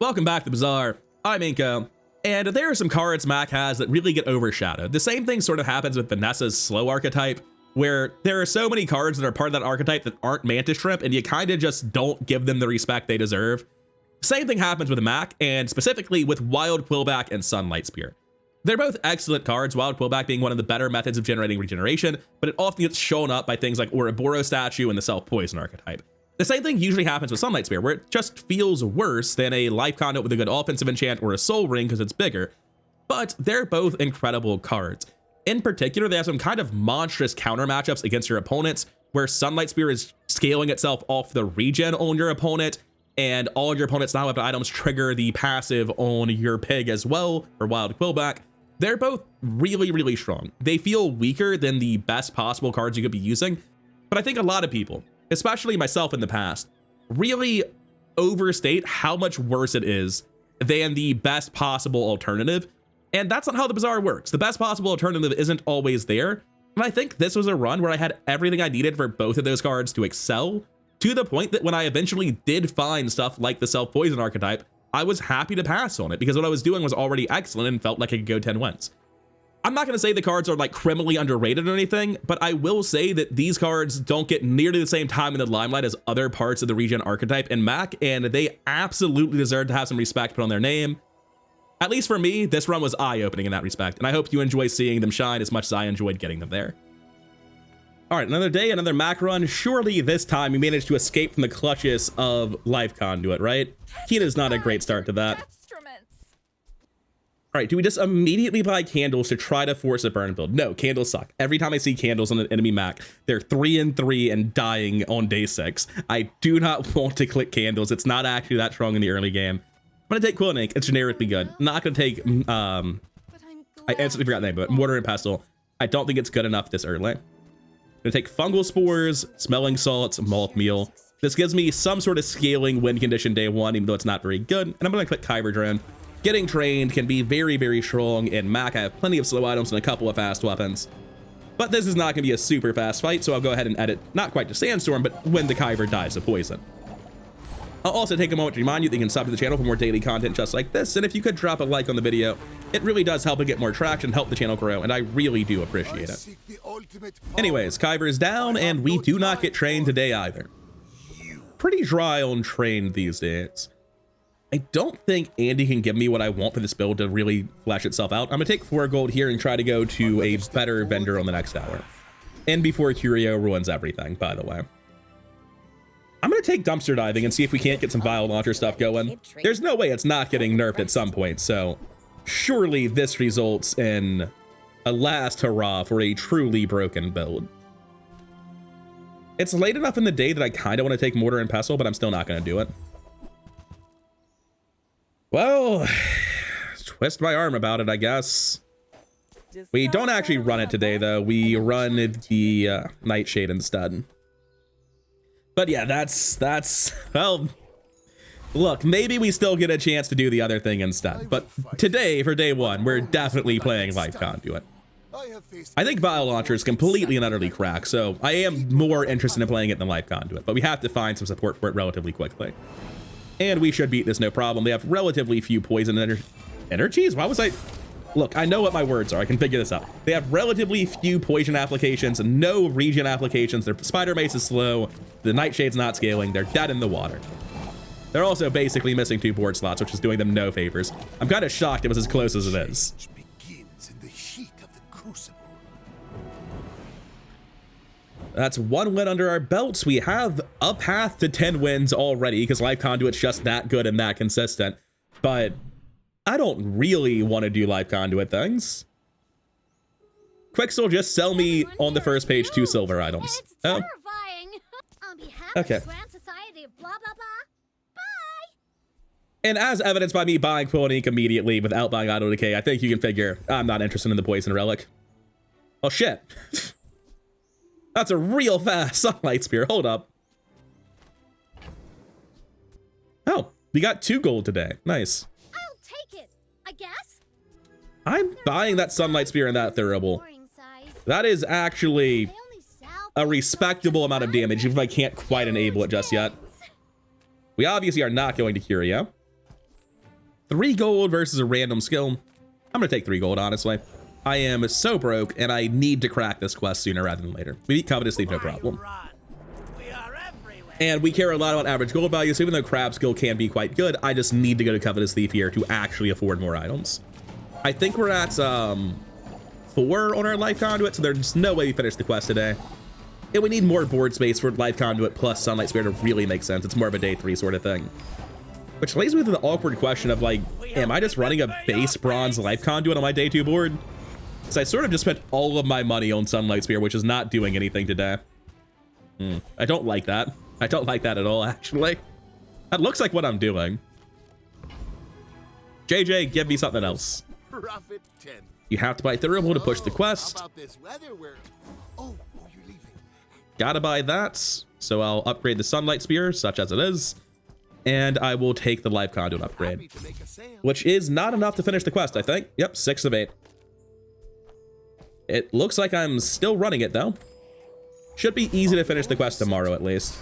Welcome back to Bazaar. I'm Inko, and there are some cards Mac has that really get overshadowed. The same thing sort of happens with Vanessa's slow archetype, where there are so many cards that are part of that archetype that aren't Mantis Shrimp, and you kind of just don't give them the respect they deserve. Same thing happens with Mac, and specifically with Wild Quillback and Sunlight Spear. They're both excellent cards, Wild Quillback being one of the better methods of generating regeneration, but it often gets shown up by things like Ouroboros Statue and the Self-Poison archetype. The same thing usually happens with Sunlight Spear, where it just feels worse than a Life Conduit with a good offensive enchant or a Soul Ring because it's bigger, but they're both incredible cards. In particular, they have some kind of monstrous counter matchups against your opponents, where Sunlight Spear is scaling itself off the regen on your opponent, and all your opponent's non-weapon items trigger the passive on your pig as well, or Wild Quillback. They're both really, really strong. They feel weaker than the best possible cards you could be using, but I think a lot of people, especially myself in the past, really overstate how much worse it is than the best possible alternative. And that's not how the Bazaar works. The best possible alternative isn't always there. And I think this was a run where I had everything I needed for both of those cards to excel, to the point that when I eventually did find stuff like the Self-Poison archetype, I was happy to pass on it because what I was doing was already excellent and felt like I could go 10 wins. I'm not going to say the cards are like criminally underrated or anything, but I will say that these cards don't get nearly the same time in the limelight as other parts of the regen archetype in Mac, and they absolutely deserve to have some respect put on their name. At least for me, this run was eye-opening in that respect, and I hope you enjoy seeing them shine as much as I enjoyed getting them there. All right, another day, another Mac run. Surely this time we managed to escape from the clutches of Life Conduit, right? Kina's not a great start to that. All right, do we just immediately buy candles to try to force a burn build? No, candles suck. Every time I see candles on an enemy Mac, they're 3-3 and dying on day 6. I do not want to click candles. It's not actually that strong in the early game. I'm gonna take Quill and Ink. It's generically good. I'm not gonna take, I instantly forgot the name, but Mortar and Pestle. I don't think it's good enough this early. I'm gonna take Fungal Spores, Smelling Salts, Malt Meal. This gives me some sort of scaling win condition day 1, even though it's not very good. And I'm gonna click Kyber Drone. Getting trained can be very, very strong in Mac. I have plenty of slow items and a couple of fast weapons. But this is not going to be a super fast fight, so I'll go ahead and edit, not quite to Sandstorm, but when the Kyber dies of poison. I'll also take a moment to remind you that you can sub to the channel for more daily content just like this, and if you could drop a like on the video, it really does help it get more traction, help the channel grow, and I really do appreciate it. Anyways, Kyber is down, and we do not get trained today either. Pretty dry on trained these days. I don't think Andy can give me what I want for this build to really flesh itself out. I'm gonna take 4 gold here and try to go to a better vendor on the next hour. And before Curio ruins everything, by the way. I'm gonna take dumpster diving and see if we can't get some vial launcher stuff going. There's no way it's not getting nerfed at some point, so surely this results in a last hurrah for a truly broken build. It's late enough in the day that I kind of want to take Mortar and Pestle, but I'm still not gonna do it. Well, twist my arm about it, I guess. We don't actually run it today, though. We run the Nightshade instead. But yeah, that's, well, look, maybe we still get a chance to do the other thing instead. But today, for day 1, we're definitely playing Life Conduit. I think Vial Launcher is completely and utterly cracked, so I am more interested in playing it than Life Conduit. But we have to find some support for it relatively quickly. And we should beat this no problem. They have relatively few poison energies. Why was I? Look, I know what my words are. I can figure this out. They have relatively few poison applications, no regen applications. Their Spider Mace is slow. The Nightshade's not scaling. They're dead in the water. They're also basically missing 2 board slots, which is doing them no favors. I'm kind of shocked it was as close as it is. That's 1 win under our belts. We have a path to 10 wins already because Life Conduit's just that good and that consistent. But I don't really want to do Life Conduit things. Quicksil, just sell me on the first page 2 silver items. Oh. Okay. And as evidenced by me buying Quill and Ink immediately without buying Auto Decay, I think you can figure I'm not interested in the Poison Relic. Oh shit. That's a real fast Sunlight Spear. Hold up. Oh, we got 2 gold today. Nice. I'll take it, I guess. I'm buying that Sunlight Spear and that Thurible. That is actually a respectable amount of damage, even if I can't quite enable it just yet. We obviously are not going to Curio. 3 gold versus a random skill. I'm gonna take 3 gold, honestly. I am so broke, and I need to crack this quest sooner rather than later. We beat Covetous Thief, no problem. And we care a lot about average gold value, so even though Crab skill can be quite good, I just need to go to Covetous Thief here to actually afford more items. I think we're at 4 on our Life Conduit, so there's no way we finish the quest today. And we need more board space for Life Conduit plus Sunlight Spear to really make sense. It's more of a day 3 sort of thing. Which leads me to the awkward question of like, am I just running a base bronze Life Conduit on my day 2 board? Because I sort of just spent all of my money on Sunlight Spear, which is not doing anything today. I don't like that. I don't like that at all, actually. That looks like what I'm doing. JJ, give me something else. You have to buy Thurible to push the quest. Gotta buy that. So I'll upgrade the Sunlight Spear, such as it is. And I will take the Life Conduit upgrade, which is not enough to finish the quest, I think. Yep, 6 of 8. It looks like I'm still running it, though. Should be easy to finish the quest tomorrow, at least.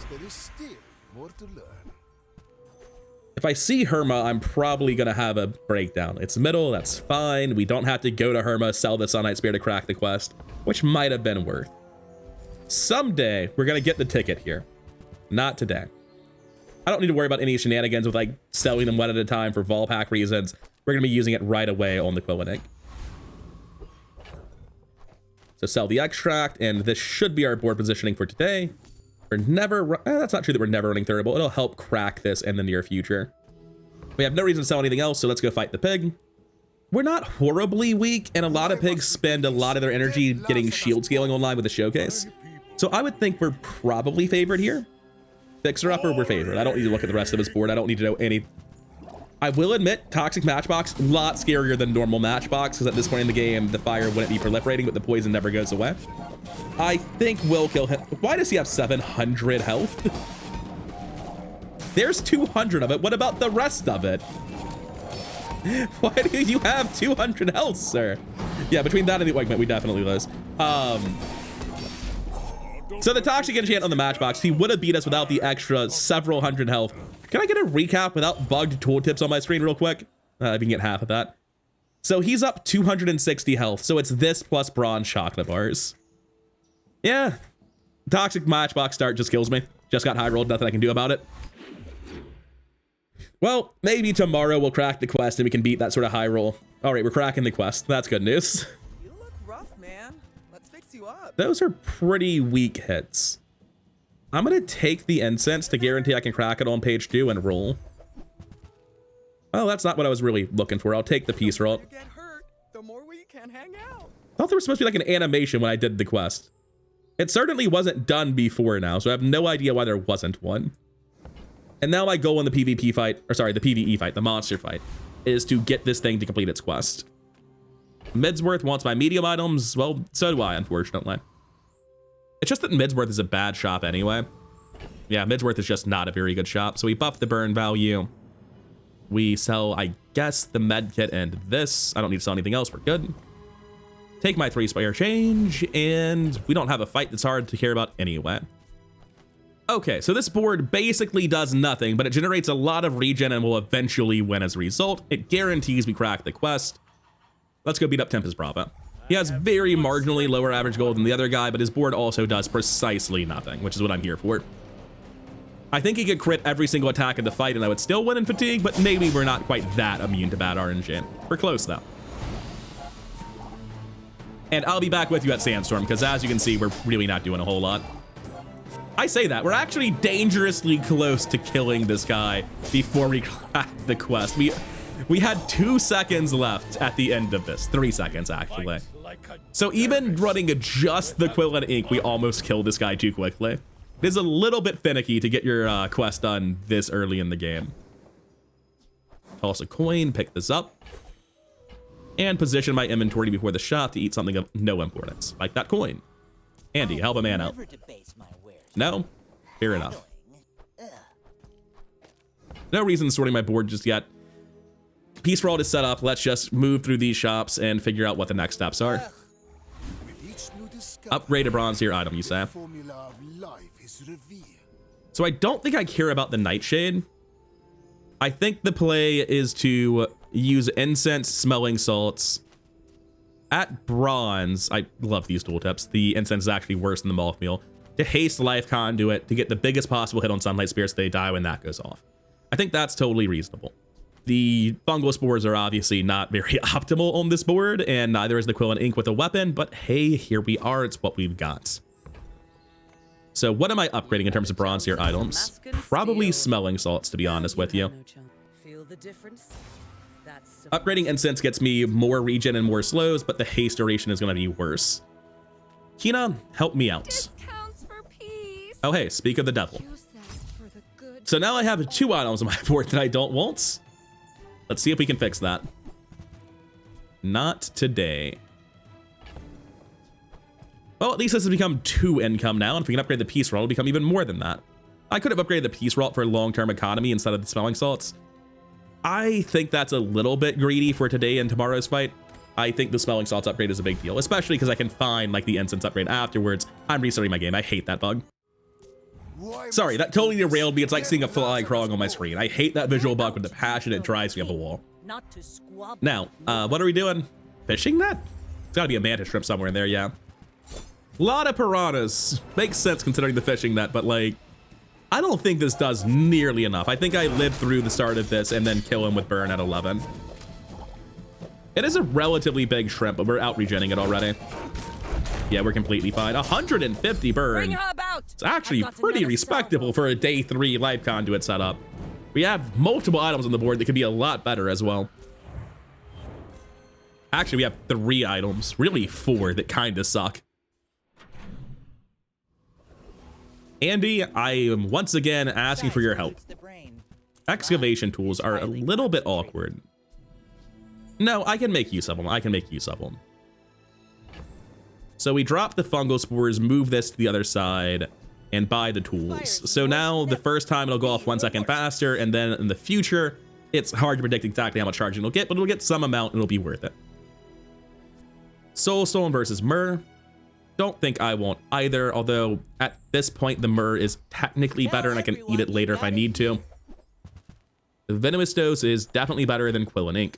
If I see Herma, I'm probably going to have a breakdown. It's middle, that's fine. We don't have to go to Herma, sell the Sunlight Spear to crack the quest, which might have been worth. Someday, we're going to get the ticket here. Not today. I don't need to worry about any shenanigans with like selling them one at a time for vol pack reasons. We're going to be using it right away on the Quillback. So sell the extract, and this should be our board positioning for today. We're never, that's not true that we're never running Thurible. It'll help crack this in the near future. We have no reason to sell anything else, so let's go fight the pig. We're not horribly weak, and a lot of pigs spend a lot of their energy getting shield scaling online with the showcase. So I would think we're probably favored here. Fixer Upper, we're favored. I don't need to look at the rest of his board. I don't need to know any. I will admit, Toxic Matchbox, a lot scarier than normal Matchbox, because at this point in the game, the fire wouldn't be proliferating, but the poison never goes away. I think we'll kill him. Why does he have 700 health? There's 200 of it. What about the rest of it? Why do you have 200 health, sir? Yeah, between that and the ointment, we definitely lose. So the Toxic Enchant on the Matchbox, he would have beat us without the extra several hundred health. Can I get a recap without bugged tooltips on my screen real quick? If you can get half of that. So he's up 260 health. So it's this plus bronze chocolate bars. Yeah. Toxic Matchbox start just kills me. Just got high rolled. Nothing I can do about it. Well, maybe tomorrow we'll crack the quest and we can beat that sort of high roll. All right, we're cracking the quest. That's good news. You look rough, man. Let's fix you up. Those are pretty weak hits. I'm going to take the incense to guarantee I can crack it on page 2 and roll. Oh, that's not what I was really looking for. I'll take the peace roll. You get hurt, the more we can hang out. I thought there was supposed to be like an animation when I did the quest. It certainly wasn't done before now, so I have no idea why there wasn't one. And now my goal in the PvP fight, or sorry, the PvE fight, the monster fight, is to get this thing to complete its quest. Midsworth wants my medium items. Well, so do I, unfortunately. It's just that Midsworth is a bad shop anyway. Yeah, Midsworth is just not a very good shop. So we buff the burn value. We sell, I guess, the med kit and this. I don't need to sell anything else. We're good. Take my 3 spire change, and we don't have a fight that's hard to care about anyway. Okay, so this board basically does nothing, but it generates a lot of regen and will eventually win as a result. It guarantees we crack the quest. Let's go beat up Tempest Brava. He has very marginally lower average gold than the other guy, but his board also does precisely nothing, which is what I'm here for. I think he could crit every single attack in the fight and I would still win in fatigue, but maybe we're not quite that immune to bad RNG. We're close though. And I'll be back with you at Sandstorm, because as you can see, we're really not doing a whole lot. I say that, we're actually dangerously close to killing this guy before we crack the quest. We had 2 seconds left at the end of this. 3 seconds, actually. So even running just the Quill and Ink, we almost killed this guy too quickly. It is a little bit finicky to get your quest done this early in the game. Toss a coin, pick this up, and position my inventory before the shop to eat something of no importance, like that coin. Andy, help a man out. No? Fair enough. No reason sorting my board just yet. Peace World is set up. Let's just move through these shops and figure out what the next steps are. Upgrade a bronze tier item, you say? So I don't think I care about the Nightshade. I think the play is to use incense smelling salts at bronze. I love these tooltips. The incense is actually worse than the moth meal. To haste life conduit to get the biggest possible hit on sunlight spirits, they die when that goes off. I think that's totally reasonable. The fungal spores are obviously not very optimal on this board, and neither is the quill and ink with a weapon, but hey, here we are. It's what we've got. So what am I upgrading in terms of bronze tier items? Probably smelling salts, to be honest with you. Feel the difference? Upgrading incense gets me more regen and more slows, but the haste duration is going to be worse. Kina, help me out. Discounts for peace. Oh, hey, speak of the devil. Use that for the good. So now I have 2 items on my board that I don't want. Let's see if we can fix that. Not today. Well, at least this has become 2 income now, and if we can upgrade the peace roll, it'll become even more than that. I could have upgraded the peace roll for long-term economy instead of the smelling salts. I think that's a little bit greedy for today and tomorrow's fight. I think the smelling salts upgrade is a big deal, especially because I can find like the incense upgrade afterwards. I'm restarting my game. I hate that bug. Sorry, that totally derailed me. It's like seeing a fly crawling on my screen. I hate that visual bug with the passion. It drives me up a wall. Not to squabble. Now, what are we doing? Fishing net? It's gotta be a mantis shrimp somewhere in there, yeah. A lot of piranhas. Makes sense considering the fishing net, but like, I don't think this does nearly enough. I think I lived through the start of this and then kill him with burn at 11. It is a relatively big shrimp, but we're out regenning it already. Yeah, we're completely fine. 150 burn. It's actually pretty respectable for a day 3 life conduit setup. We have multiple items on the board that could be a lot better as well. Actually, we have 3 items, really 4 that kind of suck. Andy, I am once again asking for your help. Excavation tools are a little bit awkward. No, I can make use of them. I can make use of them. So we drop the fungal spores, move this to the other side, and buy the tools. So now the first time it'll go off 1 second faster, and then in the future, it's hard to predict exactly how much charging it'll get, but it'll get some amount and it'll be worth it. Soulstone versus Myrrh. Don't think I want either, although at this point the Myrrh is technically better and I can eat it later if I need to. The Venomous Dose is definitely better than Quill and Ink.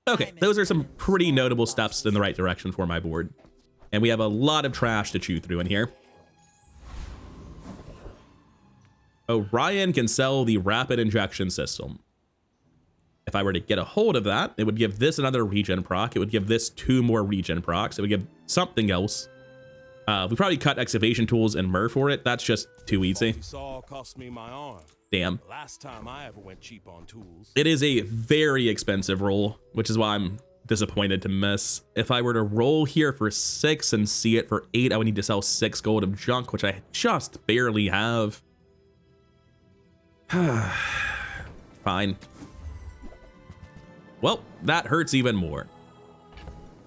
Okay, those are some pretty notable steps in the right direction for my board. And we have a lot of trash to chew through in here. Orion can sell the rapid injection system. If I were to get a hold of that, it would give this another regen proc. It would give this 2 more regen procs. It would give something else. We probably cut excavation tools and Myrrh for it. That's just too easy. Cost me my arm. Damn. Last time I ever went cheap on tools. It is a very expensive roll, which is why I'm disappointed to miss. If I were to roll here for 6 and see it for 8, I would need to sell 6 gold of junk, which I just barely have. Fine. Well, that hurts even more.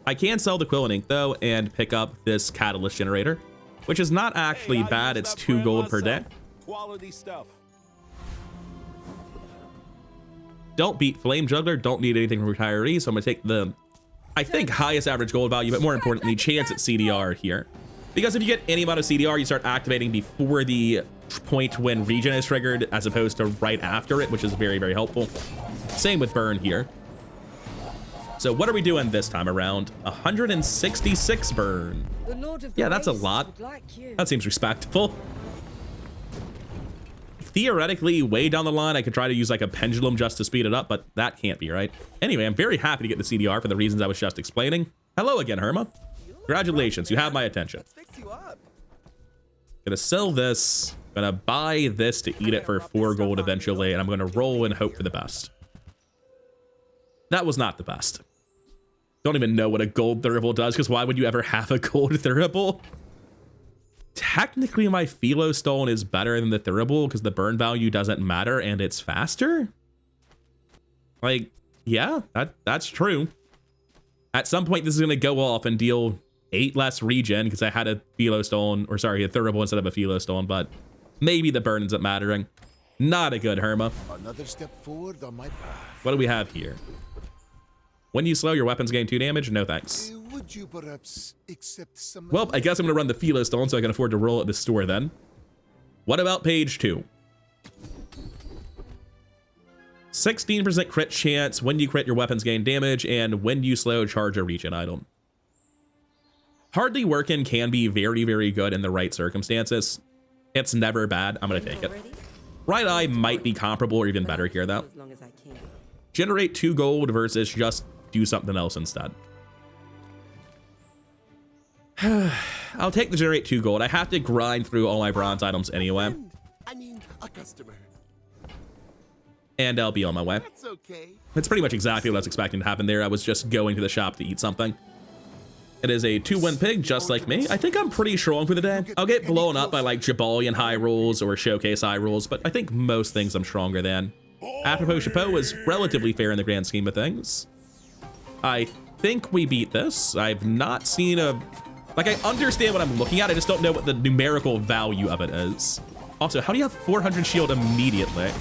I can sell the Quill and Ink though and pick up this catalyst generator, which is not actually bad. It's 2 gold per day. Quality stuff. Don't beat Flame Juggler, don't need anything from Retiree, so I'm gonna take the, I think, highest average gold value, but more importantly, chance at CDR here. Because if you get any amount of CDR, you start activating before the point when regen is triggered, as opposed to right after it, which is very, very helpful. Same with burn here. So what are we doing this time around? 166 burn. Yeah, that's a lot. That seems respectable. Theoretically, way down the line, I could try to use like a pendulum just to speed it up, but that can't be right. Anyway, I'm very happy to get the CDR for the reasons I was just explaining. Hello again, Herma. Congratulations, you have my attention. Let's fix you up. Gonna sell this, gonna buy this to eat it for 4 gold eventually, and I'm gonna roll and hope for the best. That was not the best. Don't even know what a gold thurible does, because why would you ever have a gold thurible? Technically, my Philo Stone is better than the thurible because the burn value doesn't matter and it's faster. Like, yeah, that's true. At some point, this is going to go off and deal 8 less regen because I had a Philo Stone, or sorry, a thurible instead of a Philo Stone, but maybe the burn ends up mattering. Not a good Herma. Another step forward on my path. What do we have here? When you slow, your weapons gain 2 damage? No thanks. Would you perhaps accept some? Well, I guess I'm gonna run the Philo Stone so I can afford to roll at the store then. What about page 2? 16% crit chance. When you crit, your weapons gain damage, and when you slow, charge a regen item. Hardly working can be very, very good in the right circumstances. It's never bad. I'm gonna take it. Right eye might be comparable or even better here though. As long as I can. Generate 2 gold versus just do something else instead. I'll take the generate 2 gold. I have to grind through all my bronze items anyway. I mean, a customer. And I'll be on my way. That's okay. That's pretty much exactly what I was expecting to happen there. I was just going to the shop to eat something. It is a 2-win pig, just like me. I think I'm pretty strong for the day. I'll get blown up by like Jabalian high rolls or Showcase high rolls, but I think most things I'm stronger than. Apropos Chapeau is relatively fair in the grand scheme of things. I think we beat this. I've not seen a... Like, I understand what I'm looking at. I just don't know what the numerical value of it is. Also, how do you have 400 shield immediately?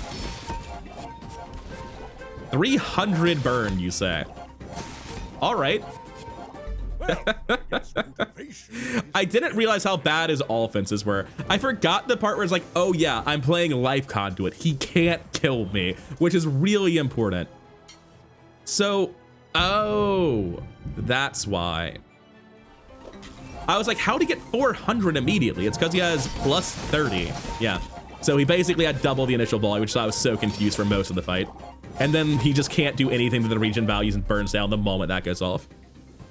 300 burn, you say? All right. I didn't realize how bad his offenses were. I forgot the part where it's like, oh yeah, I'm playing life conduit. He can't kill me, which is really important. So, oh, that's why. I was like, how'd he get 400 immediately? It's because he has plus 30. Yeah. So he basically had double the initial volume, which I was so confused for most of the fight. And then he just can't do anything to the regen values and burns down the moment that goes off.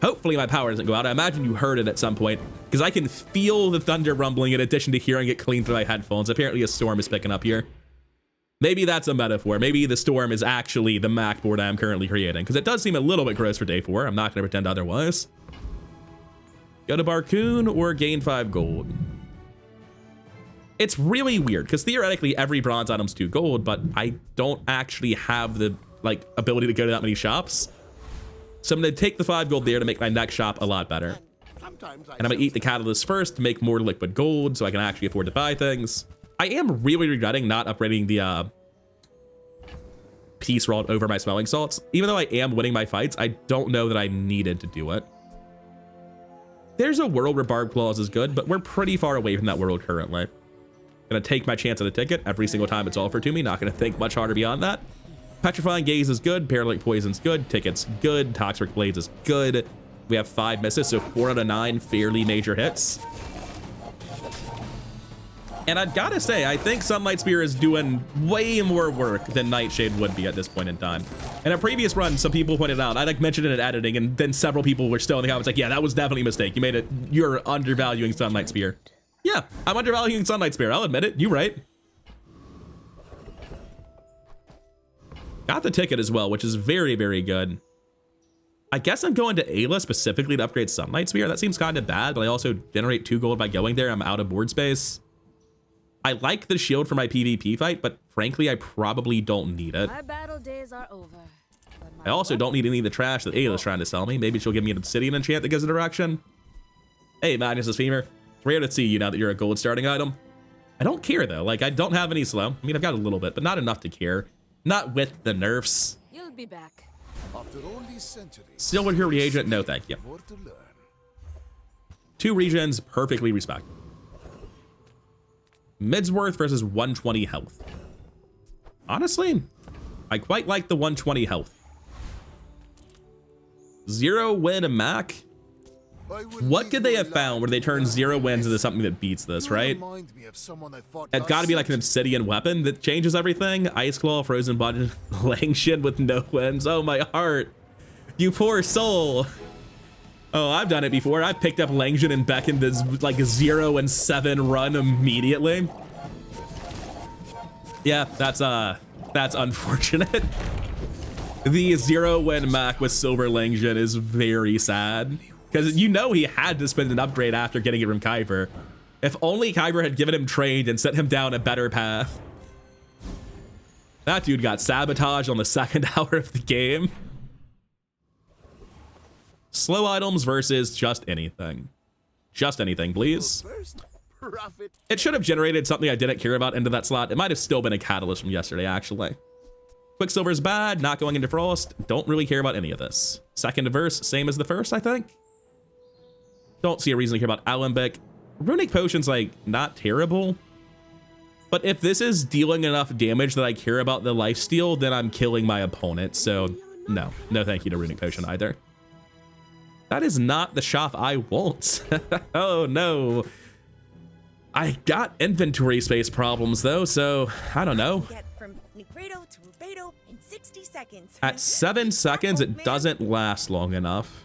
Hopefully my power doesn't go out. I imagine you heard it at some point because I can feel the thunder rumbling in addition to hearing it clean through my headphones. Apparently a storm is picking up here. Maybe that's a metaphor. Maybe the storm is actually the Mac board I'm currently creating because it does seem a little bit gross for day 4. I'm not going to pretend otherwise. Go to Barcoon or gain 5 gold. It's really weird because theoretically every bronze item's 2 gold, but I don't actually have the like ability to go to that many shops. So I'm going to take the 5 gold there to make my next shop a lot better. And I'm going to eat the catalyst first to make more liquid gold so I can actually afford to buy things. I am really regretting not upgrading the peace rod over my smelling salts. Even though I am winning my fights, I don't know that I needed to do it. There's a world where Barb Claws is good, but we're pretty far away from that world currently. Gonna take my chance at a ticket every single time it's offered to me. Not gonna think much harder beyond that. Petrifying Gaze is good. Paralytic Poison's good. Ticket's good. Toxic Blades is good. We have 5 misses, so 4 out of 9 fairly major hits. And I've gotta say, I think Sunlight Spear is doing way more work than Nightshade would be at this point in time. In a previous run, some people pointed out, I like mentioned it in editing, and then several people were still in the comments like, yeah, that was definitely a mistake. You made it, you're undervaluing Sunlight Spear. Yeah, I'm undervaluing Sunlight Spear. I'll admit it. You're right. Got the ticket as well, which is very, very good. I guess I'm going to Ayla specifically to upgrade Sunlight Spear. That seems kind of bad, but I also generate 2 gold by going there. I'm out of board space. I like the shield for my PvP fight, but frankly, I probably don't need it. My battle days are over. I also don't need any of the trash that Ayla's trying to sell me. Maybe she'll give me an obsidian enchant that gives a direction. Hey, Magnus's Femur. It's rare to see you now that you're a gold starting item. I don't care though. Like, I don't have any slow. I mean, I've got a little bit, but not enough to care. Not with the nerfs. You'll be back. After all these centuries, Silver here reagent, no thank you. more to learn. 2 regions, perfectly respected. Midsworth versus 120 health. Honestly, I quite like the 120 health. 0 win a Mac. What could they have found where they turned 0 wins into something that beats this, right? It's got to be like an obsidian weapon that changes everything. Ice Claw, Frozen Button, Langshin with no wins. Oh, my heart. You poor soul. Oh, I've done it before. I've picked up Langshin and beckoned this like a 0 and 7 run immediately. Yeah, that's unfortunate. The 0 win Mac with Silver Langshin is very sad. Because you know he had to spend an upgrade after getting it from Kyber. If only Kyber had given him trade and set him down a better path. That dude got sabotaged on the 2nd hour of the game. Slow items versus just anything. Just anything, please. It should have generated something I didn't care about into that slot. It might have still been a catalyst from yesterday, actually. Quicksilver's bad, not going into Frost. Don't really care about any of this. Second verse, same as the first, I think. Don't see a reason to care about Alembic. Runic Potion's like not terrible. But if this is dealing enough damage that I care about the lifesteal, then I'm killing my opponent. So no thank you to Runic Potion either. That is not the shop I want. Oh no. I got inventory space problems though, so I don't know. Get from Negredo to Rubedo in 60 seconds. At 7 seconds, it doesn't last long enough.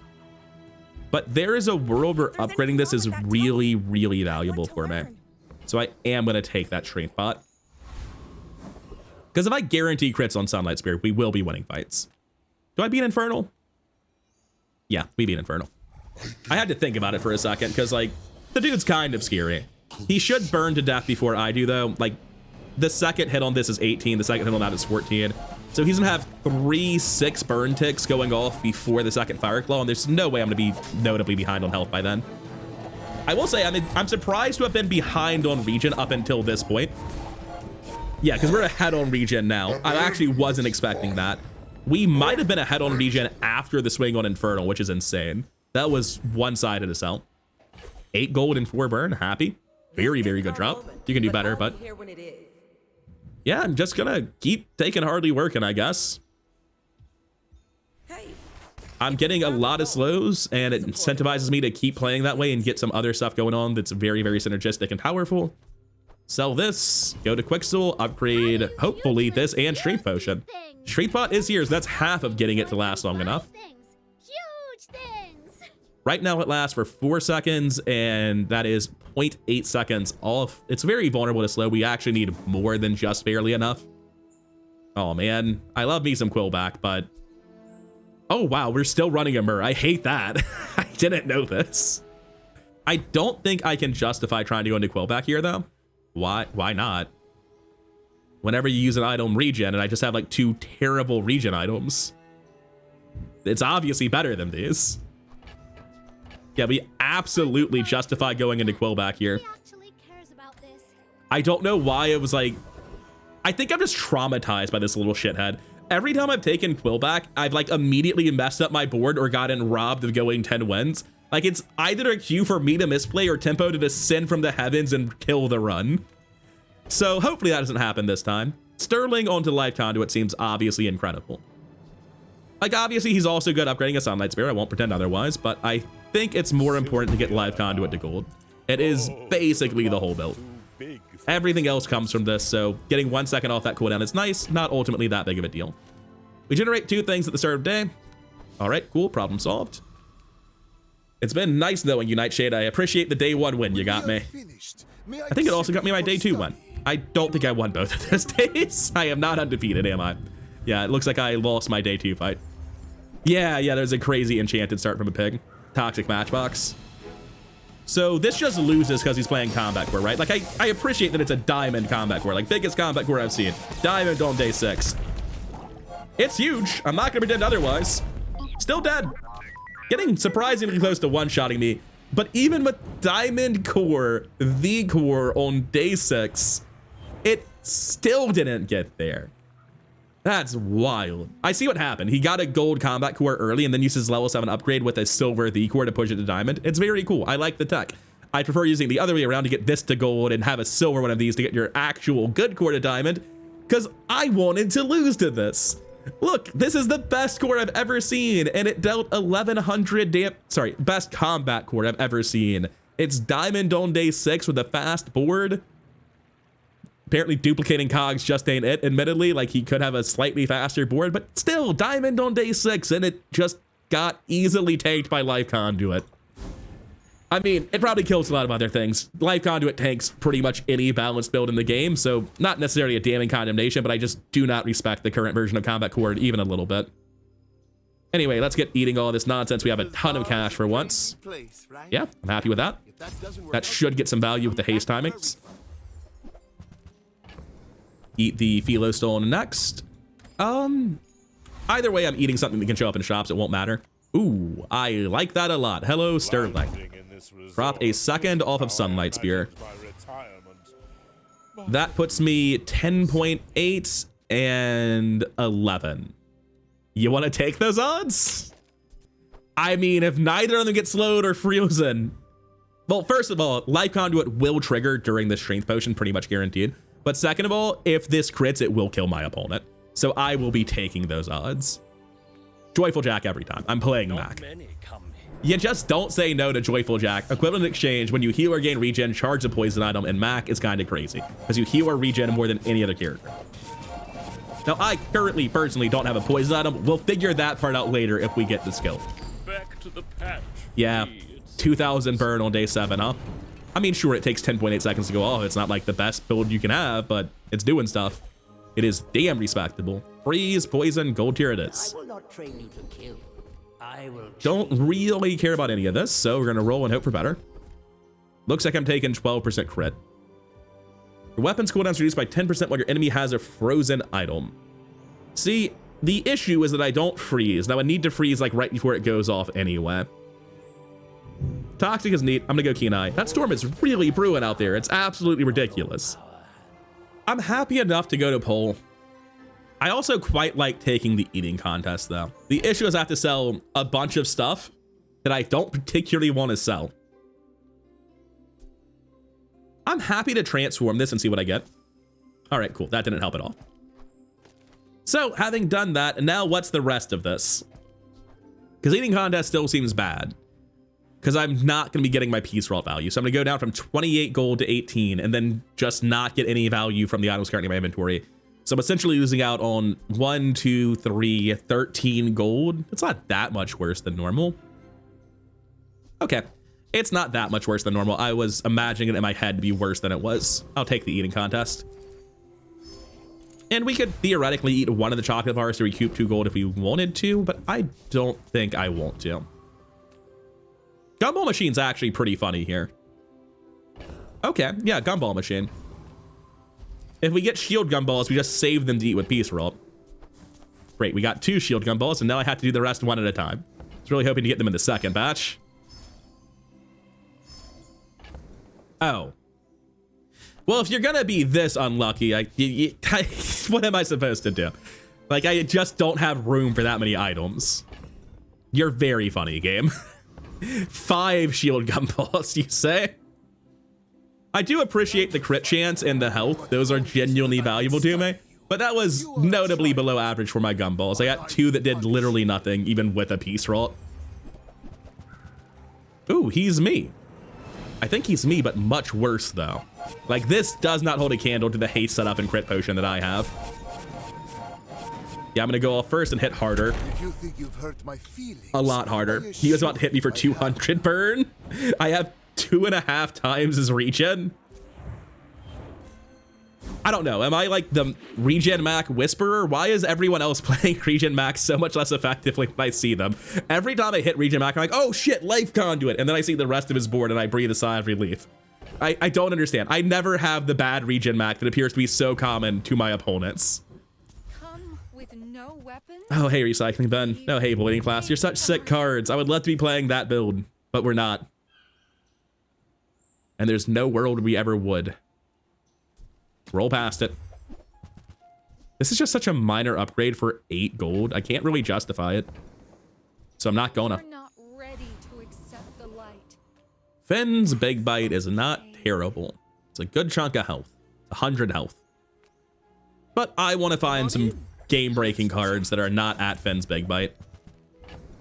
But there is a world where upgrading this is really, really valuable for me. So I am going to take that strength bot. Because if I guarantee crits on Sunlight Spear, we will be winning fights. Do I beat Infernal? Yeah, we beat Infernal. I had to think about it for a second because, like, the dude's kind of scary. He should burn to death before I do, though. Like, the second hit on this is 18. The second hit on that is 14. So he's going to have 3 6 burn ticks going off before the second Fire Claw, and there's no way I'm going to be notably behind on health by then. I will say, I'm surprised to have been behind on regen up until this point. Yeah, because we're ahead on regen now. I actually wasn't expecting that. We might have been ahead on regen after the swing on Infernal, which is insane. That was one-sided as hell. 8 gold and 4 burn. Happy. Very, very good drop. You can do better, but yeah, I'm just gonna keep taking hardly working, I guess. I'm getting a lot of slows, and it incentivizes me to keep playing that way and get some other stuff going on that's very, very synergistic and powerful. Sell this, go to Quicksil, upgrade, hopefully, this and Strength Potion. Strength Bot is here, so that's half of getting it to last long enough. Right now, it lasts for 4 seconds, and that is 0.8 seconds off. It's very vulnerable to slow. We actually need more than just barely enough. Oh, man. I love me some Quillback, but... Oh, wow, we're still running a Myrrh. I hate that. I didn't know this. I don't think I can justify trying to go into Quillback here, though. Why not? Whenever you use an item regen, and I just have, like, 2 terrible regen items. It's obviously better than these. Yeah, we absolutely justify going into Quillback here. I don't know why it was like... I think I'm just traumatized by this little shithead. Every time I've taken Quillback, I've like immediately messed up my board or gotten robbed of going 10 wins. Like it's either a cue for me to misplay or Tempo to descend from the heavens and kill the run. So hopefully that doesn't happen this time. Sterling onto Life Conduit seems obviously incredible. Like obviously he's also good upgrading a Sunlight Spear, I won't pretend otherwise, but I think it's more important to get Life Conduit to gold. It is basically the whole build. Everything else comes from this, so getting 1 second off that cooldown is nice, not ultimately that big of a deal. We generate 2 things at the start of the day. All right, cool, problem solved. It's been nice knowing you, Nightshade. I appreciate the day 1 win you got me. I think it also got me my day 2 win. I don't think I won both of those days. I am not undefeated, am I? Yeah, it looks like I lost my day 2 fight. Yeah, there's a crazy enchanted start from a pig. Toxic Matchbox. So this just loses because he's playing Combat Core, right? Like, I appreciate that it's a Diamond Combat Core, like, biggest Combat Core I've seen. Diamond on day 6. It's huge. I'm not going to pretend otherwise. Still dead. Getting surprisingly close to one-shotting me. But even with Diamond Core, the core on day 6, it still didn't get there. That's wild. I see what happened. He got a gold combat core early and then used his level 7 upgrade with a silver the core to push it to diamond. It's very cool. I like the tech. I prefer using the other way around to get this to gold and have a silver one of these to get your actual good core to diamond, because I wanted to lose to this. Look, this is the best core I've ever seen, and it dealt 1100 best combat core I've ever seen. It's diamond on day 6 with a fast board. Apparently duplicating cogs just ain't it, admittedly. Like, he could have a slightly faster board, but still, diamond on day 6, and it just got easily tanked by Life Conduit. I mean, it probably kills a lot of other things. Life Conduit tanks pretty much any balanced build in the game, so not necessarily a damning condemnation, but I just do not respect the current version of Combat Core even a little bit. Anyway, let's get eating all this nonsense. We have a ton of cash for once. Yeah, I'm happy with that. That should get some value with the haste timings. Eat the Philo Stone next. Either way, I'm eating something that can show up in shops. It won't matter. Ooh, I like that a lot. Hello, Sterling. Drop a second off of Sunlight Spear. That puts me 10.8 and 11. You want to take those odds? I mean, if neither of them get slowed or frozen. Well, first of all, Life Conduit will trigger during the Strength Potion, pretty much guaranteed. But second of all, if this crits, it will kill my opponent. So I will be taking those odds. Joyful Jack every time. I'm playing Mac. You just don't say no to Joyful Jack. Equivalent exchange, when you heal or gain regen, charge a poison item, and Mac is kind of crazy because you heal or regen more than any other character. Now, I currently, personally, don't have a poison item. We'll figure that part out later if we get the skill. Back to the patch. Yeah, 2,000 burn on day 7, huh? I mean, sure, it takes 10.8 seconds to go off. It's not like the best build you can have, but it's doing stuff. It is damn respectable. Freeze, poison, gold tier it is. I will not train you to kill. I will. Don't really care about any of this, so we're gonna roll and hope for better. Looks like I'm taking 12% crit. Your weapons cooldown's reduced by 10% while your enemy has a frozen item. See, the issue is that I don't freeze. Now I need to freeze like right before it goes off anyway. Toxic is neat. I'm gonna go Kenai. That storm is really brewing out there. It's absolutely ridiculous. I'm happy enough to go to pole. I also quite like taking the eating contest though. The issue is I have to sell a bunch of stuff that I don't particularly want to sell. I'm happy to transform this and see what I get. All right, cool. That didn't help at all. So having done that, now what's the rest of this? Because eating contest still seems bad because I'm not going to be getting my piece roll value. So I'm going to go down from 28 gold to 18 and then just not get any value from the items currently in my inventory. So I'm essentially losing out on 1, 2, 3, 13 gold. It's not that much worse than normal. Okay. It's not that much worse than normal. I was imagining it in my head to be worse than it was. I'll take the eating contest. And we could theoretically eat one of the chocolate bars to recoup 2 gold if we wanted to, but I don't think I want to. Gumball machine's actually pretty funny here. Okay, yeah, gumball machine. If we get shield gumballs, we just save them to eat with piece roll. Great, we got 2 shield gumballs, and now I have to do the rest one at a time. I was really hoping to get them in the second batch. Oh. Well, if you're gonna be this unlucky, what am I supposed to do? Like, I just don't have room for that many items. You're very funny, game. 5 shield gumballs, you say? I do appreciate the crit chance and the health. Those are genuinely valuable to me. But that was notably below average for my gumballs. I got 2 that did literally nothing, even with a piece roll. Ooh, he's me. I think he's me, but much worse, though. Like, this does not hold a candle to the haste setup and crit potion that I have. Yeah, I'm gonna go off first and hit harder. If you think you've hurt my feelings, a lot harder. He was about to hit me for 200 burn. I have 2.5 times his regen. I don't know. Am I like the regen Mac whisperer? Why is everyone else playing regen Mac so much less effectively when I see them? Every time I hit regen Mac, I'm like, oh shit, life conduit. And then I see the rest of his board and I breathe a sigh of relief. I don't understand. I never have the bad regen Mac that appears to be so common to my opponents. Come with no weapons? Oh, hey, Recycling Ben. Oh, hey, Voiding Class. You're such sick cards. I would love to be playing that build, but we're not. And there's no world we ever would. Roll past it. This is just such a minor upgrade for 8 gold. I can't really justify it. So I'm not gonna. We're not ready to accept the light. Finn's Big Bite is not terrible. It's a good chunk of health. 100 health. But I want to find some game-breaking cards that are not at Finn's Big Bite.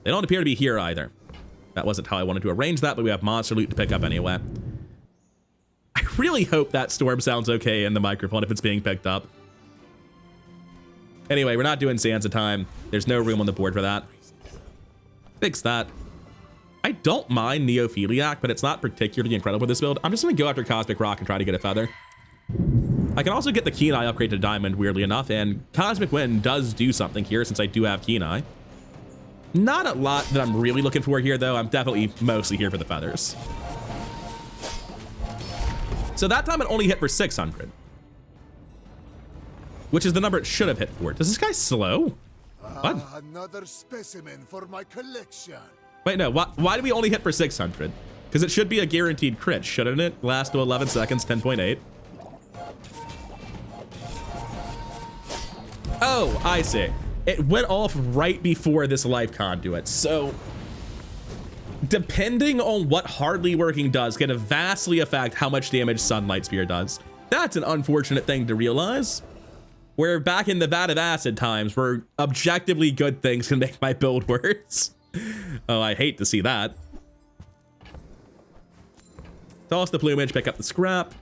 They don't appear to be here either. That wasn't how I wanted to arrange that, but we have monster loot to pick up anyway. I really hope that storm sounds okay in the microphone if it's being picked up. Anyway, we're not doing Sansa time. There's no room on the board for that. Fix that. I don't mind Neophiliac, but it's not particularly incredible with this build. I'm just going to go after Cosmic Rock and try to get a feather. I can also get the Kenai upgrade to Diamond, weirdly enough, and Cosmic Wind does do something here since I do have Kenai. Not a lot that I'm really looking for here, though. I'm definitely mostly here for the feathers. So that time it only hit for 600. Which is the number it should have hit for. Does this guy slow? What? Another specimen for my collection. Wait, no. Why do we only hit for 600? Because it should be a guaranteed crit, shouldn't it? Last to 11 seconds, 10.8. Oh, I see. It went off right before this life conduit. So depending on what hardly working does can vastly affect how much damage Sunlight Sphere does. That's an unfortunate thing to realize. Where back in the vat of acid times, where objectively good things can make my build worse. Oh, I hate to see that. Toss the plumage, pick up the scrap.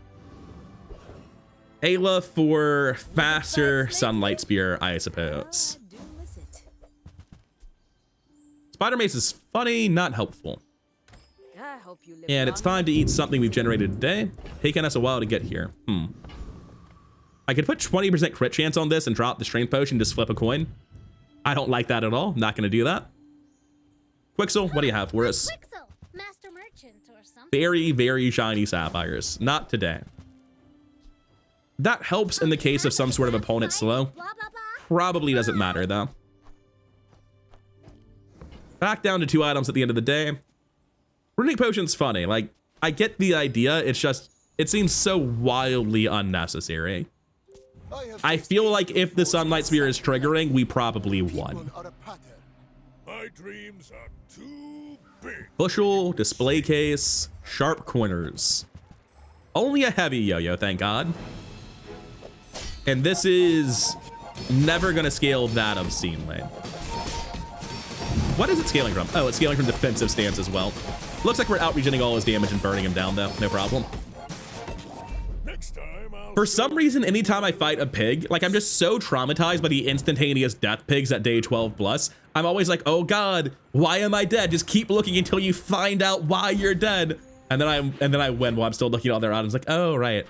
Ayla for faster sunlight spear, I suppose. I do miss it. Spider mace is funny, not helpful. I hope you live And it's long. time to eat something we've generated today. Taking us a while to get here. I could put 20% crit chance on this and drop the strength potion, just flip a coin. I don't like that at all. Not going to do that. Quixel, what do you have for us? Quixel, master merchant or something. Very, very shiny sapphires. Not today. That helps in the case of some sort of opponent slow. Blah, blah, blah. Probably doesn't matter though. Back down to 2 items at the end of the day. Runic potion's funny. Like, I get the idea. It's just, it seems so wildly unnecessary. I feel like if the sunlight spear is triggering, we probably won. My dreams are too big. Bushel, display case, sharp corners. Only a heavy yo-yo, thank God. And this is never gonna scale that obscenely. What is it scaling from? Oh, it's scaling from defensive stance as well. Looks like we're out-regening all his damage and burning him down though, no problem. Next time I'll For some reason, anytime I fight a pig, like I'm just so traumatized by the instantaneous death pigs at day 12 plus. I'm always like, oh God, why am I dead? Just keep looking until you find out why you're dead. And then I win while I'm still looking at all their items like, oh, right.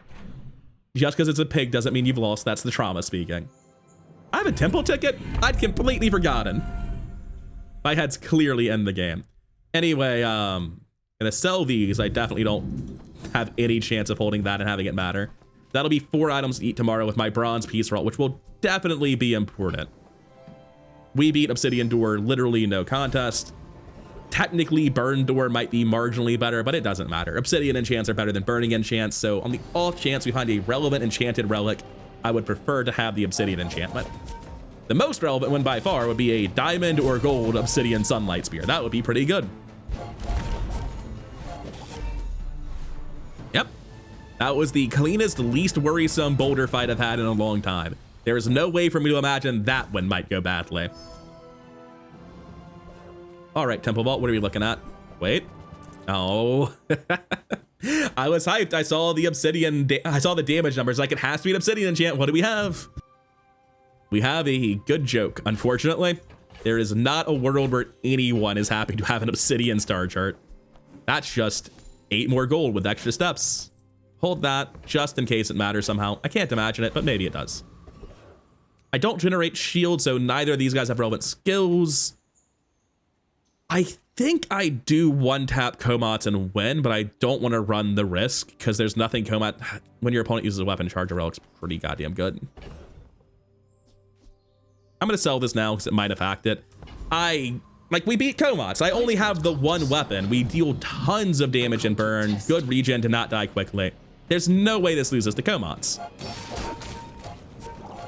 Just because it's a pig doesn't mean you've lost. That's the trauma speaking. I have a temple ticket? I'd completely forgotten. My head's clearly in the game. Anyway, gonna sell these. I definitely don't have any chance of holding that and having it matter. That'll be 4 items to eat tomorrow with my bronze piece roll, which will definitely be important. We beat Obsidian Door, literally no contest. Technically, Burn Door might be marginally better, but it doesn't matter. Obsidian enchants are better than Burning enchants, so on the off chance we find a relevant enchanted relic, I would prefer to have the Obsidian enchantment. The most relevant one by far would be a diamond or gold Obsidian Sunlight Spear. That would be pretty good. Yep. That was the cleanest, least worrisome boulder fight I've had in a long time. There is no way for me to imagine that one might go badly. All right, Temple Vault, what are we looking at? Wait. Oh. I was hyped. I saw the Obsidian, I saw the damage numbers. Like, it has to be an Obsidian enchant. What do we have? We have a good joke. Unfortunately, there is not a world where anyone is happy to have an Obsidian star chart. That's just 8 more gold with extra steps. Hold that just in case it matters somehow. I can't imagine it, but maybe it does. I don't generate shield, so neither of these guys have relevant skills. I think I do one-tap Komats and win, but I don't want to run the risk because there's nothing Komat. When your opponent uses a weapon, charge a relic's pretty goddamn good. I'm going to sell this now because it might affect it. We beat Komats. I only have the one weapon. We deal tons of damage and burn. Good regen to not die quickly. There's no way this loses to Komats.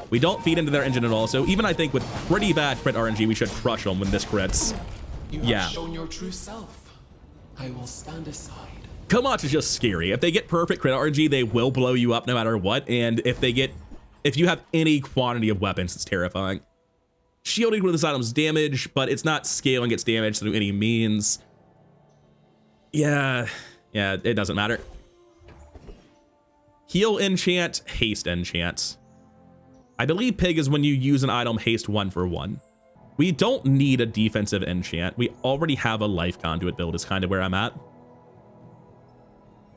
We don't feed into their engine at all, so even I think with pretty bad crit RNG, we should crush them when this crits. You have shown your true self. I will stand aside. Komats is just scary. If they get perfect crit RNG, they will blow you up no matter what. And if you have any quantity of weapons, it's terrifying. Shielding with this item's damage, but it's not scaling its damage through any means. Yeah, it doesn't matter. Heal enchant, haste enchant. I believe Pig is when you use an item haste 1 for 1. We don't need a defensive enchant. We already have a life conduit build is kind of where I'm at.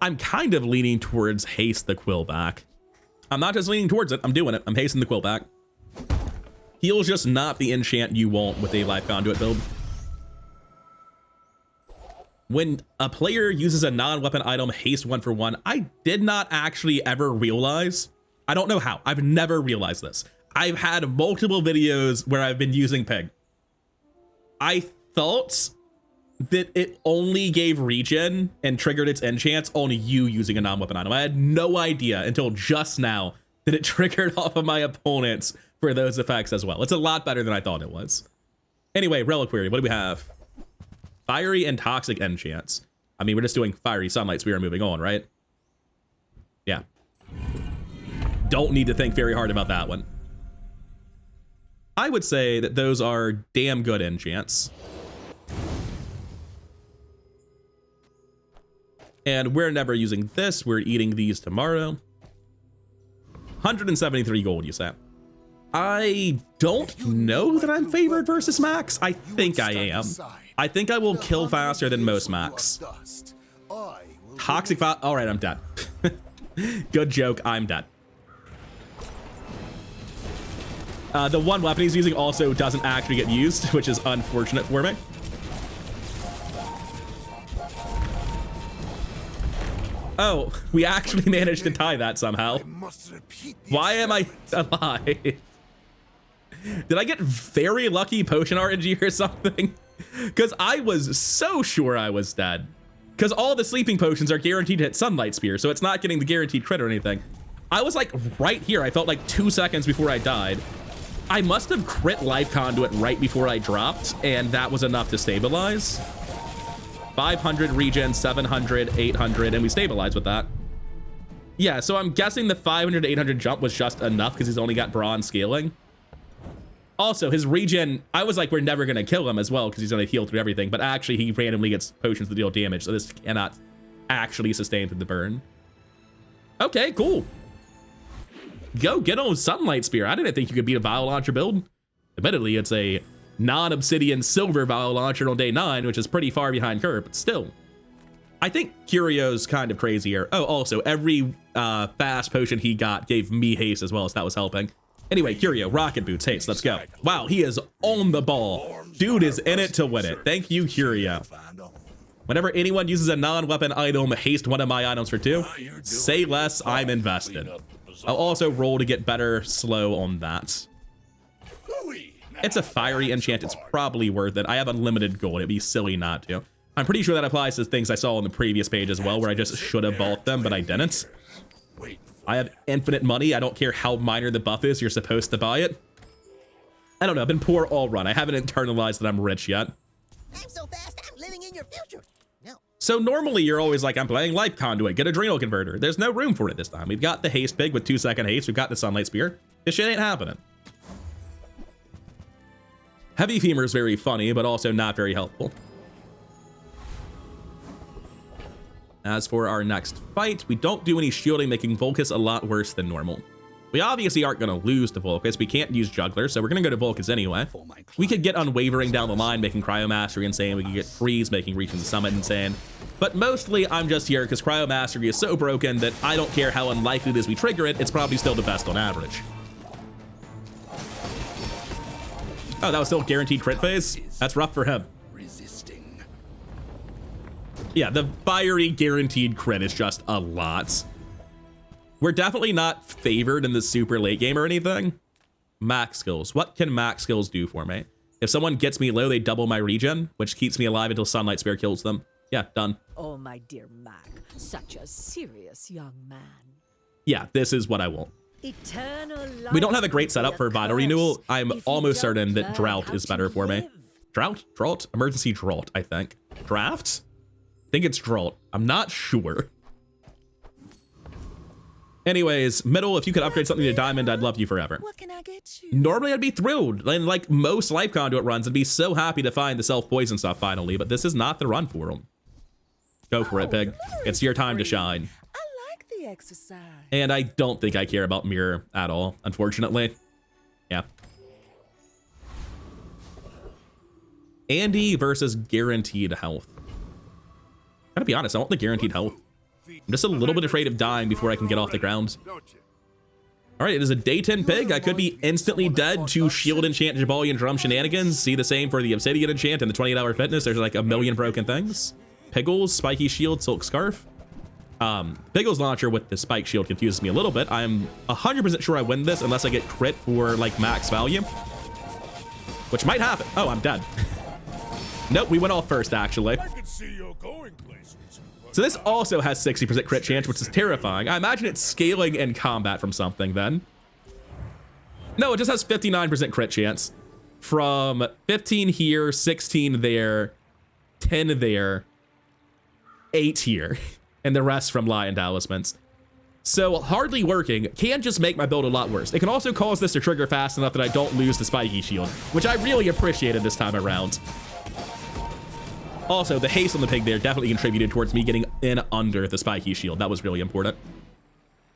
I'm kind of leaning towards haste the Quillback. I'm not just leaning towards it, I'm doing it. I'm hasting the Quillback. Heal's just not the enchant you want with a life conduit build. When a player uses a non-weapon item haste 1 for 1, I did not actually ever realize, I don't know how, I've never realized this. I've had multiple videos where I've been using Pig. I thought that it only gave regen and triggered its enchants on you using a non-weapon item. I had no idea until just now that it triggered off of my opponents for those effects as well. It's a lot better than I thought it was. Anyway, Reliquary, what do we have? Fiery and toxic enchants. I mean, we're just doing fiery sunlight spear and moving on, right? Yeah. Don't need to think very hard about that one. I would say that those are damn good enchants. And we're never using this. We're eating these tomorrow. 173 gold, you say? I don't know that I'm favored versus Max. I think I am. I think I will kill faster than most Max. Toxic fire. All right, I'm dead. Good joke. I'm dead. The one weapon he's using also doesn't actually get used, which is unfortunate for me. Oh, we actually managed to tie that somehow. Why am I alive? Did I get very lucky potion RNG or something? Because I was so sure I was dead. Because all the sleeping potions are guaranteed to hit Sunlight Spear, so it's not getting the guaranteed crit or anything. I was like right here. I felt like 2 seconds before I died. I must have crit Life Conduit right before I dropped, and that was enough to stabilize. 500 regen, 700, 800, and we stabilized with that. Yeah, so I'm guessing the 500 to 800 jump was just enough because he's only got bronze scaling. Also, his regen, I was like, we're never going to kill him as well because he's going to heal through everything, but actually he randomly gets potions to deal damage, so this cannot actually sustain through the burn. Okay, cool. Go get on Sunlight Spear. I didn't think you could beat a Vial Launcher build. Admittedly, it's a non-obsidian silver Vial Launcher on day 9, which is pretty far behind curve, but still. I think Curio's kind of crazier. Oh, also, every fast potion he got gave me haste as well, so that was helping. Anyway, Curio, Rocket Boots, haste, let's go. Wow, he is on the ball. Dude is in it to win it. Thank you, Curio. Whenever anyone uses a non-weapon item, haste one of my items for 2. Say less, I'm invested. I'll also roll to get better slow on that. It's a fiery enchant. It's probably worth it. I have unlimited gold. It'd be silly not to. I'm pretty sure that applies to things I saw on the previous page as well, where I just should have bought them, but I didn't. I have infinite money. I don't care how minor the buff is. You're supposed to buy it. I don't know. I've been poor all run. I haven't internalized that I'm rich yet. I'm so fast, I'm living in your future. No. So normally you're always like, I'm playing Life Conduit, get Adrenal Converter. There's no room for it this time. We've got the Haste Pig with 2-second haste. We've got the Sunlight Spear. This shit ain't happening. Heavy Femur is very funny, but also not very helpful. As for our next fight, we don't do any shielding, making Volcus a lot worse than normal. We obviously aren't going to lose to Volcus. We can't use Juggler, so we're going to go to Volcus anyway. We could get Unwavering down the line, making Cryo Mastery insane. We could get Freeze, making Reaching the Summit insane. But mostly, I'm just here because Cryo Mastery is so broken that I don't care how unlikely it is we trigger it. It's probably still the best on average. Oh, that was still guaranteed crit phase? That's rough for him. Yeah, the fiery guaranteed crit is just a lot. We're definitely not favored in the super late game or anything. Max skills. What can max skills do for me? If someone gets me low, they double my regen, which keeps me alive until Sunlight Spear kills them. Yeah, done. Oh, my dear Mac, such a serious young man. Yeah, this is what I want. Eternal We don't have a great setup for Vital Renewal. I'm almost certain that Drought is better for me. Drought? Drought? Emergency Drought, I think. Draft? I think it's Drought. I'm not sure. Anyways, Middle, if you could upgrade something to Diamond, I'd love you forever. What can I get you? Normally, I'd be thrilled. And like most Life Conduit runs, I'd be so happy to find the self-poison stuff finally, but this is not the run for them. Go for it, Pig. It's your time to shine. I like the exercise. And I don't think I care about Mirror at all, unfortunately. Yeah. Andy versus guaranteed health. Gotta be honest, I want the guaranteed health. I'm just a little bit afraid of dying before I can get off the ground. All right, it is a day 10 Pig. I could be instantly dead to Shield Enchant, Jabalian Drum shenanigans. See the same for the Obsidian Enchant and the 28-hour fitness. There's like a million broken things. Piggles, Spiky Shield, Silk Scarf. Piggles Launcher with the Spike Shield confuses me a little bit. I'm 100% sure I win this unless I get crit for like max value, which might happen. Oh, I'm dead. Nope, we went off first, actually. I can see you're going places. So this also has 60% crit chance, which is terrifying. I imagine it's scaling in combat from something then. No, it just has 59% crit chance. From 15 here, 16 there, 10 there, 8 here, and the rest from Lion Talismans. So hardly working can just make my build a lot worse. It can also cause this to trigger fast enough that I don't lose the spiky shield, which I really appreciated this time around. Also, the haste on the pig there definitely contributed towards me getting in under the spiky shield. That was really important.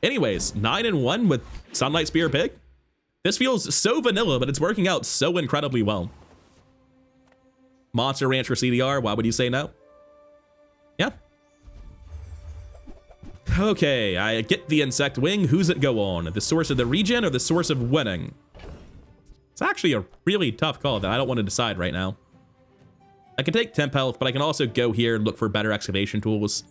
Anyways, 9-1 with Sunlight Spear Pig. This feels so vanilla, but it's working out so incredibly well. Monster Ranch for CDR, why would you say no? Yeah. Okay, I get the insect wing. Who's it go on? The source of the region or the source of winning? It's actually a really tough call that I don't want to decide right now. I can take temp health, but I can also go here and look for better excavation tools.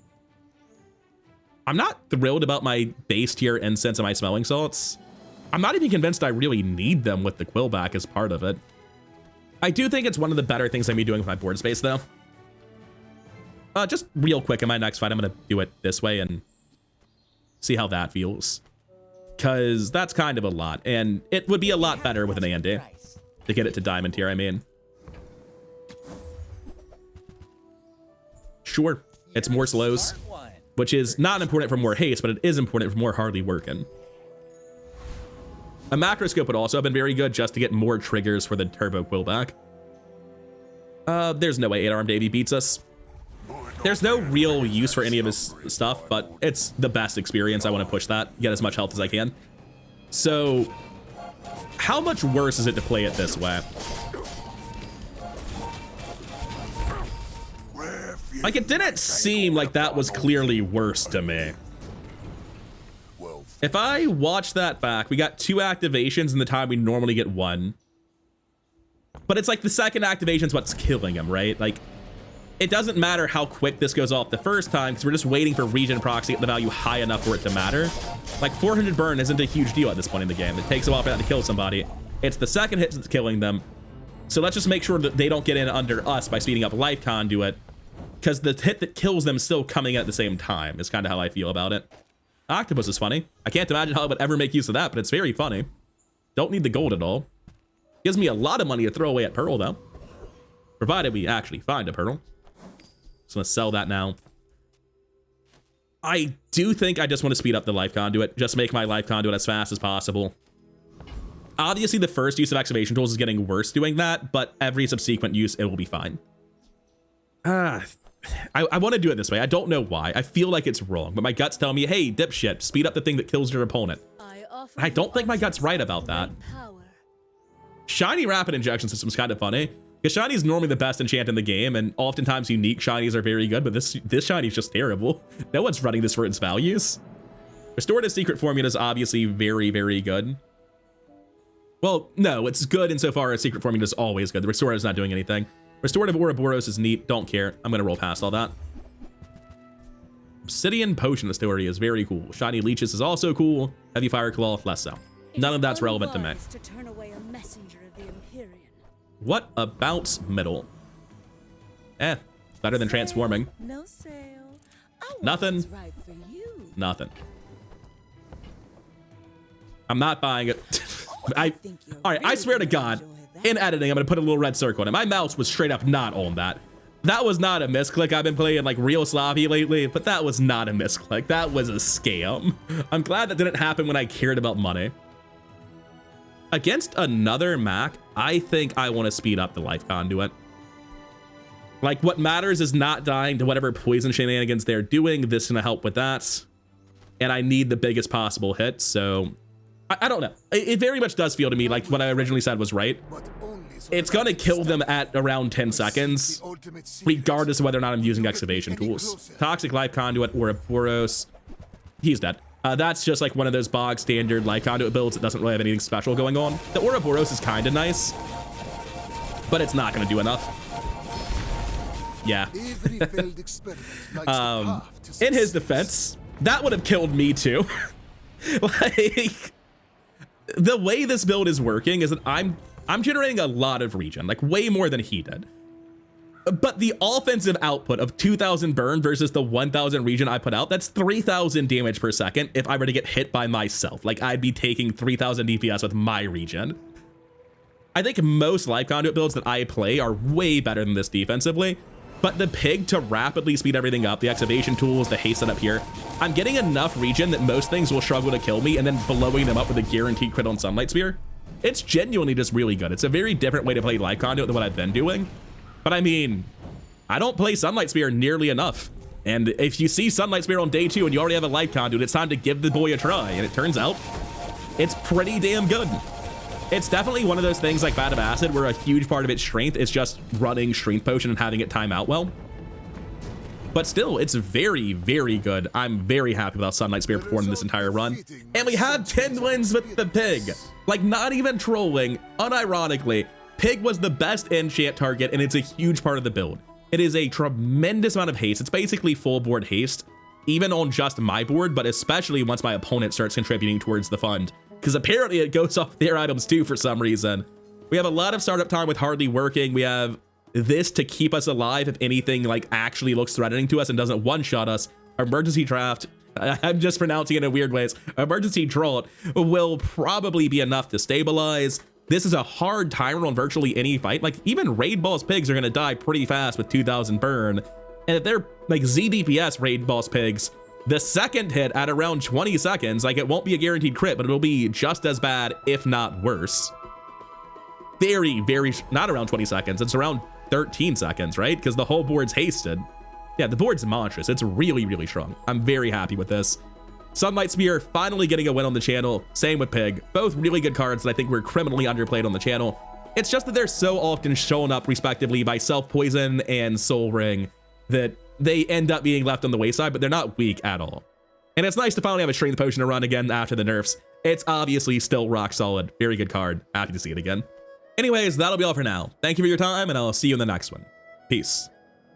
I'm not thrilled about my base tier incense and my smelling salts. I'm not even convinced I really need them with the Quillback as part of it. I do think it's one of the better things I'm be doing with my board space, though. Just real quick, in my next fight, I'm going to do it this way and see how that feels. Because that's kind of a lot, and it would be a lot better with an Andy to get it to diamond tier, I mean. Sure, it's more slows, which is not important for more haste, but it is important for more hardly working. A macroscope would also have been very good just to get more triggers for the turbo Quillback. There's no way 8-armed AV beats us. There's no real use for any of his stuff, but it's the best experience. I want to push that, get as much health as I can. So how much worse is it to play it this way? Like, it didn't seem like that was clearly worse to me. If I watch that back, we got 2 activations in the time we normally get 1. But it's like the second activation's what's killing him, right? Like, it doesn't matter how quick this goes off the first time because we're just waiting for regen procs to get the value high enough for it to matter. Like, 400 burn isn't a huge deal at this point in the game. It takes a while for that to kill somebody. It's the second hit that's killing them. So let's just make sure that they don't get in under us by speeding up life conduit, because the hit that kills them is still coming at the same time is kind of how I feel about it. Octopus is funny. I can't imagine how I would ever make use of that, but it's very funny. Don't need the gold at all. Gives me a lot of money to throw away at Pearl, though. Provided we actually find a Pearl. So let's sell that now. I do think I just want to speed up the life conduit. Just make my life conduit as fast as possible. Obviously, the first use of excavation tools is getting worse doing that, but every subsequent use, it will be fine. I want to do it this way. I don't know why. I feel like it's wrong, but my guts tell me, hey, dipshit, speed up the thing that kills your opponent. I don't think my gut's right about that. Shiny rapid injection system is kind of funny, because shiny is normally the best enchant in the game, and oftentimes unique shinies are very good, but this shiny is just terrible. No one's running this for its values. Restorative secret formula is obviously very, very good. Well, no, it's good insofar as secret formula is always good. The restorative is not doing anything. Restorative Ouroboros is neat. Don't care. I'm going to roll past all that. Obsidian Potion Distillery is very cool. Shiny Leeches is also cool. Heavy Fire Claw, less so. None of that's relevant to me. What about middle? Better than transforming. No sale. Nothing. Nothing. I'm not buying it. All right, I swear to God, in editing, I'm going to put a little red circle on it. My mouse was straight up not on that. That was not a misclick. I've been playing like real sloppy lately, but that was not a misclick. That was a scam. I'm glad that didn't happen when I cared about money. Against another Mac, I think I want to speed up the life conduit. Like, what matters is not dying to whatever poison shenanigans they're doing. This is going to help with that. And I need the biggest possible hit, so I don't know. It very much does feel to me like what I originally said was right. It's going to kill them at around 10 seconds, regardless of whether or not I'm using excavation tools. Toxic Life Conduit or Ouroboros. He's dead. That's just like one of those bog standard life conduit builds that doesn't really have anything special going on. The Ouroboros is kind of nice, but it's not going to do enough. Yeah. In his defense, that would have killed me too. Like, the way this build is working is that I'm generating a lot of regen, like way more than he did. But the offensive output of 2,000 burn versus the 1,000 regen I put out, that's 3,000 damage per second if I were to get hit by myself. Like, I'd be taking 3,000 DPS with my regen. I think most life conduit builds that I play are way better than this defensively. but the pig to rapidly speed everything up, the excavation tools, the haste setup here, I'm getting enough regen that most things will struggle to kill me and then blowing them up with a guaranteed crit on Sunlight Spear. It's genuinely just really good. It's a very different way to play Life Conduit than what I've been doing. But I mean, I don't play Sunlight Spear nearly enough. And if you see Sunlight Spear on day 2 and you already have a Life Conduit, it's time to give the boy a try. And it turns out it's pretty damn good. It's definitely one of those things like Vat of Acid where a huge part of its strength is just running Strength Potion and having it time out well. But still, it's very, very good. I'm very happy with how Sunlight Spear performed in this entire run. And we had 10 wins with the pig. Like, not even trolling, unironically, pig was the best enchant target, and it's a huge part of the build. It is a tremendous amount of haste. It's basically full board haste, even on just my board, but especially once my opponent starts contributing towards the fund, because apparently it goes off their items too for some reason. We have a lot of startup time with hardly working. We have this to keep us alive if anything like actually looks threatening to us and doesn't one-shot us. Emergency draft, I'm just pronouncing it in weird ways. Emergency drought will probably be enough to stabilize. This is a hard timer on virtually any fight. Like, even Raid Boss Pigs are gonna die pretty fast with 2000 burn. And if they're like ZDPS Raid Boss Pigs, the second hit at around 20 seconds, like, it won't be a guaranteed crit, but it'll be just as bad, if not worse. Very, very, not around 20 seconds, it's around 13 seconds, right? Because the whole board's hasted. Yeah, the board's monstrous. It's really, really strong. I'm very happy with this. Sunlight Spear finally getting a win on the channel. Same with Pig. Both really good cards that I think were criminally underplayed on the channel. It's just that they're so often shown up respectively by Self Poison and Soul Ring that they end up being left on the wayside, but they're not weak at all. And it's nice to finally have a Strength Potion to run again after the nerfs. It's obviously still rock solid. Very good card. Happy to see it again. Anyways, that'll be all for now. Thank you for your time, and I'll see you in the next one. Peace.